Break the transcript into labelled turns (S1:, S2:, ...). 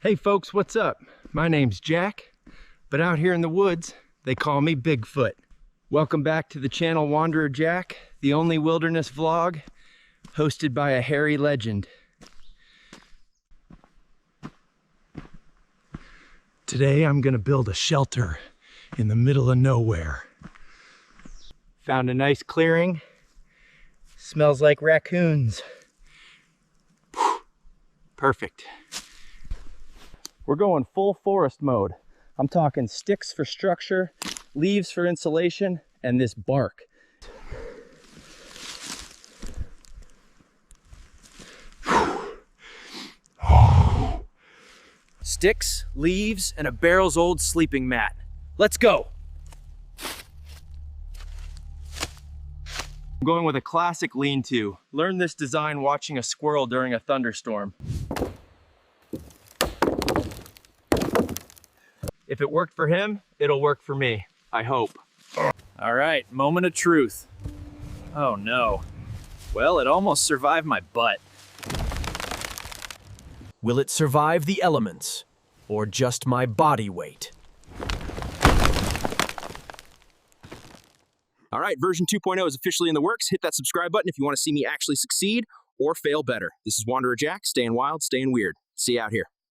S1: Hey folks, what's up? My name's Jack, but out here in the woods, they call me Bigfoot. Welcome back to the channel Wanderer Jack, the only wilderness vlog hosted by a hairy legend. Today I'm gonna build a shelter in the middle of nowhere. Found a nice clearing. Smells like raccoons. Whew. Perfect. We're going full forest mode. I'm talking sticks for structure, leaves for insulation, and this bark. Sticks, leaves, and a barrel's old sleeping mat. Let's go. I'm going with a classic lean-to. Learned this design watching a squirrel during a thunderstorm. If it worked for him, it'll work for me, I hope.
S2: All right, moment of truth. Oh no. Well, it almost survived my butt.
S3: Will it survive the elements, or just my body weight?
S4: All right, version 2.0 is officially in the works. Hit that subscribe button if you want to see me actually succeed or fail better. This is Wanderer Jack, staying wild, staying weird. See you out here.